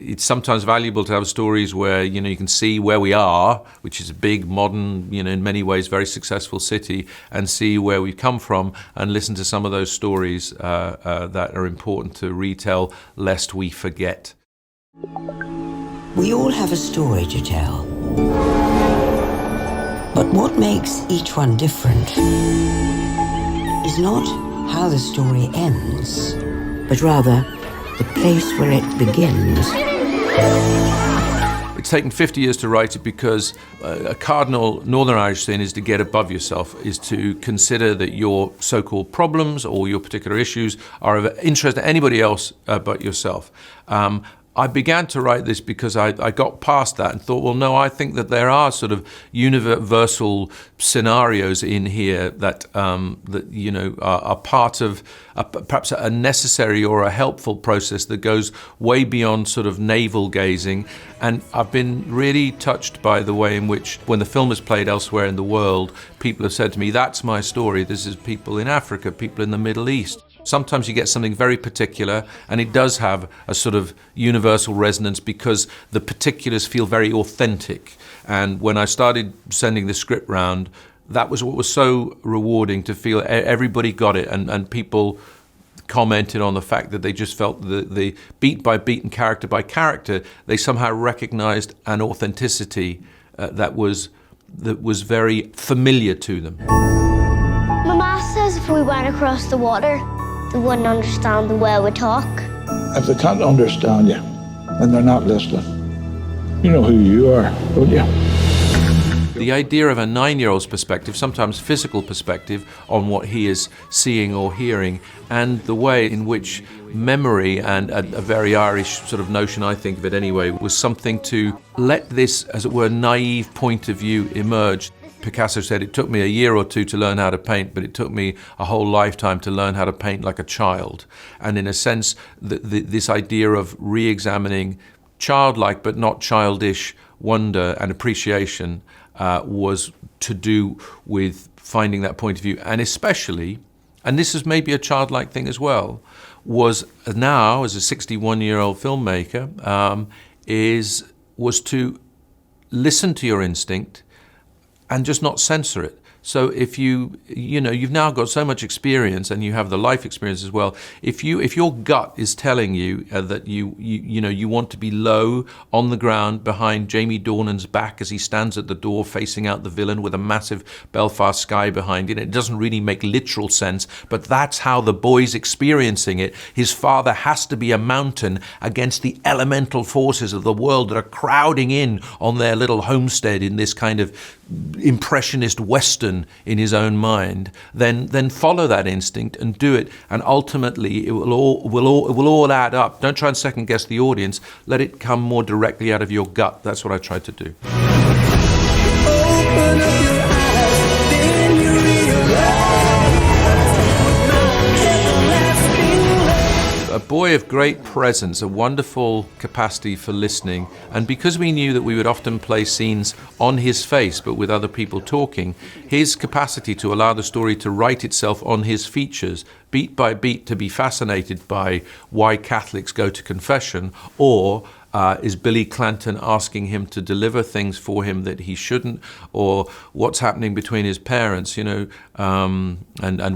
it's sometimes valuable to have stories where, you can see where we are, which is a big, modern, in many ways, very successful city, and see where we've come from and listen to some of those stories that are important to retell, lest we forget. We all have a story to tell. But what makes each one different is not how the story ends, but rather the place where it begins. It's taken 50 years to write it because a cardinal Northern Irish sin is to get above yourself, is to consider that your so-called problems or your particular issues are of interest to anybody else but yourself. I began to write this because I got past that and thought, well, no, I think that there are sort of universal scenarios in here that are part of perhaps a necessary or a helpful process that goes way beyond sort of navel gazing. And I've been really touched by the way in which, when the film is played elsewhere in the world, people have said to me, that's my story. This is people in Africa, people in the Middle East. Sometimes you get something very particular, and it does have a sort of universal resonance because the particulars feel very authentic. And when I started sending the script round, that was what was so rewarding, to feel everybody got it, and people commented on the fact that they just felt the beat by beat and character by character, they somehow recognized an authenticity that was very familiar to them. My ma says if we went across the water, they wouldn't understand the way we talk. If they can't understand you, then they're not listening. You know who you are, don't you? The idea of a 9-year-old's perspective, sometimes physical perspective, on what he is seeing or hearing, and the way in which memory, and a very Irish sort of notion, I think of it anyway, was something to let this, as it were, naive point of view emerge. Picasso said, it took me a year or two to learn how to paint, but it took me a whole lifetime to learn how to paint like a child. And in a sense, this idea of re-examining childlike but not childish wonder and appreciation was to do with finding that point of view. And especially, and this is maybe a childlike thing as well, was now, as a 61-year-old filmmaker, was to listen to your instinct and just not censor it. So if you've now got so much experience, and you have the life experience as well. If your gut is telling you that you want to be low on the ground behind Jamie Dornan's back as he stands at the door facing out the villain with a massive Belfast sky behind it, it doesn't really make literal sense, but that's how the boy's experiencing it. His father has to be a mountain against the elemental forces of the world that are crowding in on their little homestead in this kind of impressionist Western in his own mind, then follow that instinct and do it, and ultimately it will all add up. Don't try and second guess the audience. Let it come more directly out of your gut. That's what I tried to do. Open up your eyes, then you A boy of great presence, a wonderful capacity for listening, and because we knew that we would often play scenes on his face but with other people talking, his capacity to allow the story to write itself on his features, beat by beat, to be fascinated by why Catholics go to confession, or is Billy Clanton asking him to deliver things for him that he shouldn't, or what's happening between his parents, and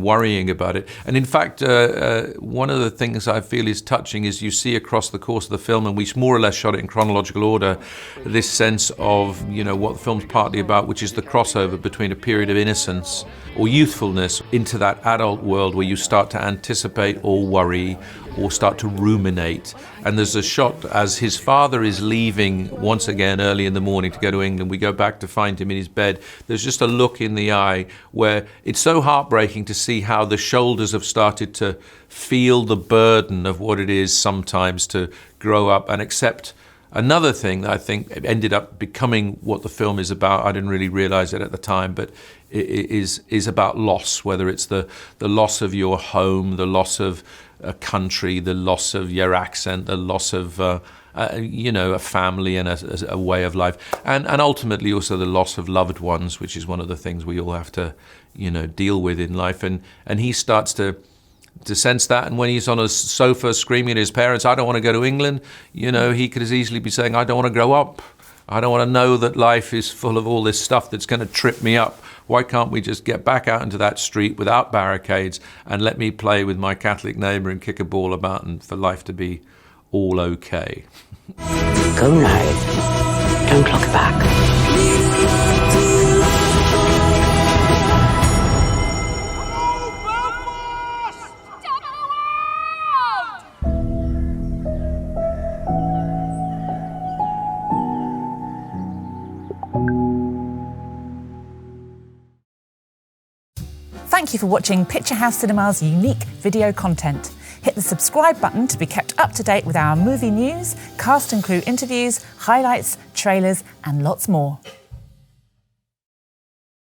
worrying about it. And in fact, one of the things I feel is touching is you see across the course of the film, and we more or less shot it in chronological order, this sense of, what the film's partly about, which is the crossover between a period of innocence or youthfulness into that adult world where you start to anticipate or worry or start to ruminate. And there's a shot as his father is leaving once again early in the morning to go to England. We go back to find him in his bed. There's just a look in the eye where it's so heartbreaking to see how the shoulders have started to feel the burden of what it is sometimes to grow up and accept another thing that I think ended up becoming what the film is about. I didn't really realize it at the time, but it is about loss, whether it's the loss of your home, the loss of a country, the loss of your accent, the loss of a family and a way of life, and ultimately also the loss of loved ones, which is one of the things we all have to deal with in life. And he starts to to sense that. And when he's on a sofa screaming at his parents, I don't want to go to England, you know, he could as easily be saying, I don't want to grow up. I don't want to know that life is full of all this stuff that's going to trip me up. Why can't we just get back out into that street without barricades and let me play with my Catholic neighbour and kick a ball about and for life to be all okay? Go now. Don't look back. Thank you for watching Picture House Cinema's unique video content. Hit the subscribe button to be kept up to date with our movie news, cast and crew interviews, highlights, trailers, and lots more.